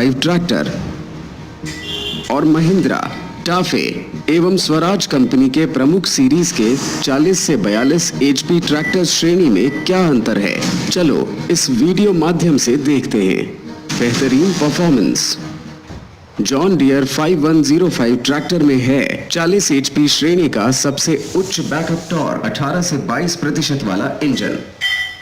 105 tractor और महिंद्रा, टाफे एवं Swaraj company के प्रमुख सीरीज के 40 से 42 HP ट्रैक्टर श्रेणी में क्या अंतर है, चलो इस वीडियो माध्यम से देखते हैं। बेहतरीन परफॉर्मेंस जॉन डियर 5105 ट्रैक्टर में है 40 HP श्रेणी का सबसे उच्च बैकअप टॉर्क 18 से 22% वाला इंजन,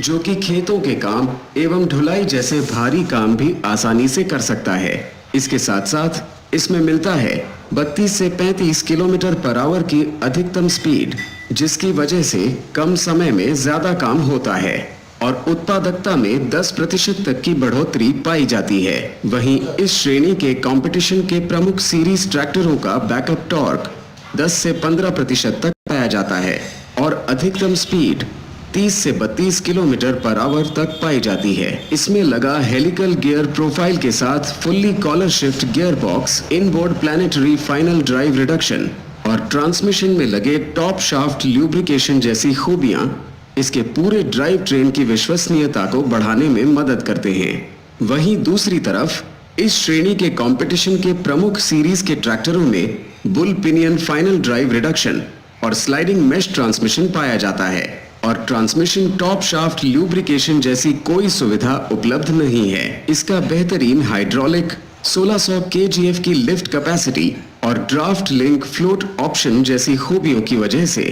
जो कि खेतों के काम एवं ढुलाई जैसे भारी काम भी आसानी से कर सकता है। इसके साथ साथ इसमें मिलता है 32 से 35 किलोमीटर पर आवर की अधिकतम स्पीड, जिसकी वजह से कम समय में ज्यादा काम होता है और उत्पादकता में 10% तक की बढ़ोतरी पाई जाती है। वहीं इस श्रेणी के कंपटीशन के प्रमुख सीरीज ट्रैक्टरों का बैकअप टॉर्क 10 से 15% तक पाया जाता है और अधिकतम स्पीड 30 से 32 किलोमीटर पर आवर तक पाई जाती है। इसमें लगा हेलिकल गियर प्रोफाइल के साथ fully collar shift gear box, inboard planetary final drive reduction और ट्रांसमिशन में लगे टॉप शाफ्ट ल्यूब्रिकेशन जैसी खूबियां इसके पूरे ड्राइव ट्रेन की विश्वसनीयता को बढ़ाने में मदद करते हैं। वहीं दूसरी तरफ इस श्रेणी के कंपटीशन के प्रमुख सीरीज के ट्रैक्टरों में bull pinion final drive reduction और स्लाइडिंग मेश ट्रांसमिशन पाया जाता है और ट्रांसमिशन टॉप शाफ्ट ल्यूब्रिकेशन जैसी कोई सुविधा उपलब्ध नहीं है। इसका बेहतरीन हाइड्रोलिक 1600 kgf की लिफ्ट कैपेसिटी और ड्राफ्ट लिंक फ्लोट ऑप्शन जैसी खूबियों की वजह से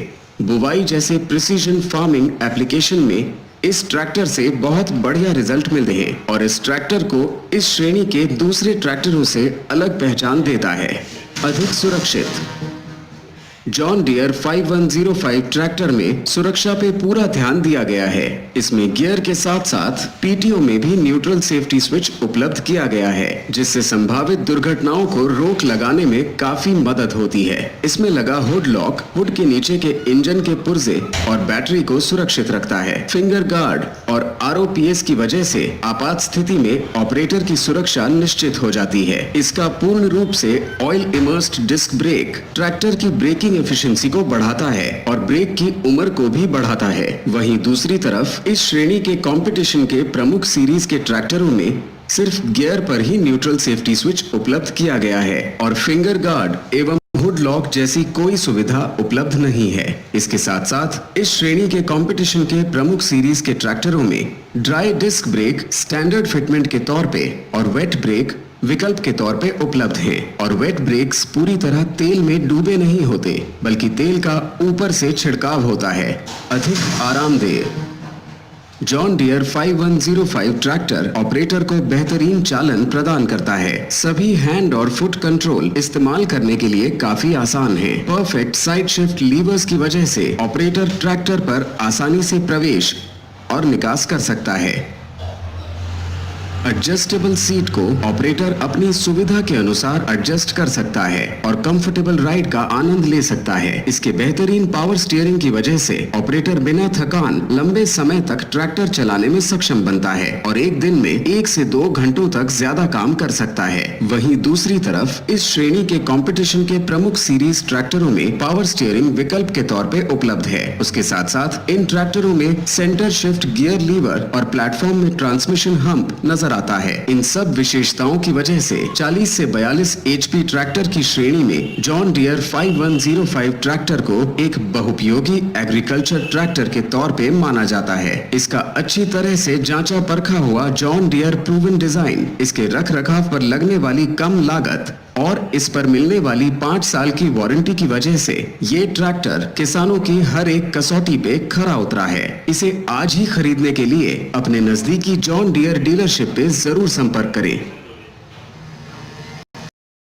बुवाई जैसे प्रिसीजन फार्मिंग एप्लीकेशन में इस ट्रैक्टर से बहुत बढ़िया रिजल्ट मिलते हैं और इस ट्रैक्टर को इस श्रेणी के दूसरे ट्रैक्टरों से अलग पहचान देता है। अधिक सुरक्षित जॉन डियर 5105 ट्रैक्टर में सुरक्षा पे पूरा ध्यान दिया गया है। इसमें गियर के साथ साथ पीटीओ में भी न्यूट्रल सेफ्टी स्विच उपलब्ध किया गया है, जिससे संभावित दुर्घटनाओं को रोक लगाने में काफी मदद होती है। इसमें लगा हुड लॉक हुड के नीचे के इंजन के पुर्जे और बैटरी को सुरक्षित रखता है। फिंगर गार्ड और ROPS की वजह से आपात स्थिति में ऑपरेटर की सुरक्षा निश्चित हो जाती है। इसका पूर्ण रूप से oil immersed disc brake tractor की ब्रेकिंग एफिशिएंसी को बढ़ाता है और ब्रेक की उम्र को भी बढ़ाता है। वहीं दूसरी तरफ इस श्रेणी के कंपटीशन के प्रमुख सीरीज के ट्रैक्टरों में सिर्फ गियर पर ही न्यूट्रल सेफ्टी स्विच उपलब्ध किया गया है और फिंगर गार्ड एवं हुड लॉक जैसी कोई सुविधा उपलब्ध नहीं है। इसके साथ साथ इस श्रेणी के कंपटीशन के प्रमुख सीरीज के ट्रैक्टरों में dry disc brake standard fitment के तौर पे और वेट ब्रेक विकल्प के तौर पे उपलब्ध है और वेट ब्रेक्स पूरी तरह तेल में डूबे नहीं होते, बल्कि तेल का ऊपर से छिड़काव होता है। अधिक आरामदेह जॉन डियर 5105 ट्रैक्टर ऑपरेटर को बेहतरीन चालन प्रदान करता है। सभी हैंड और फुट कंट्रोल इस्तेमाल करने के लिए काफी आसान है। परफेक्ट साइड शिफ्ट लीवर्स की वजह से ऑपरेटर ट्रैक्टर पर आसानी से प्रवेश और निकास कर सकता है। एडजस्टेबल सीट को ऑपरेटर अपनी सुविधा के अनुसार एडजस्ट कर सकता है और कंफर्टेबल राइड का आनंद ले सकता है। इसके बेहतरीन पावर स्टीयरिंग की वजह से ऑपरेटर बिना थकान लंबे समय तक ट्रैक्टर चलाने में सक्षम बनता है और एक दिन में 1 से 2 घंटों तक ज्यादा काम कर सकता है। वहीं दूसरी तरफ इस श्रेणी के कंपटीशन के प्रमुख सीरीज ट्रैक्टरों में पावर स्टीयरिंग विकल्प के तौर पे उपलब्ध है। उसके साथ साथ इन ट्रैक्टरों में सेंटर शिफ्ट गियर लीवर और प्लेटफॉर्म में ट्रांसमिशन हम्प नजर आता है। इन सब विशेषताओं की वजह से 40 से 42 HP ट्रैक्टर की श्रेणी में जॉन डियर 5105 ट्रैक्टर को एक बहुपयोगी एग्रीकल्चर ट्रैक्टर के तौर पे माना जाता है। इसका अच्छी तरह से जांचा परखा हुआ जॉन डियर प्रूवन डिजाइन, इसके रख रखाव पर लगने वाली कम लागत और इस पर मिलने वाली 5 साल की वारंटी की वजह से ये ट्रैक्टर किसानों की हर एक कसौटी पे खरा उतरा है। इसे आज ही खरीदने के लिए अपने नजदीकी जॉन डियर डीलरशिप पे जरूर संपर्क करें।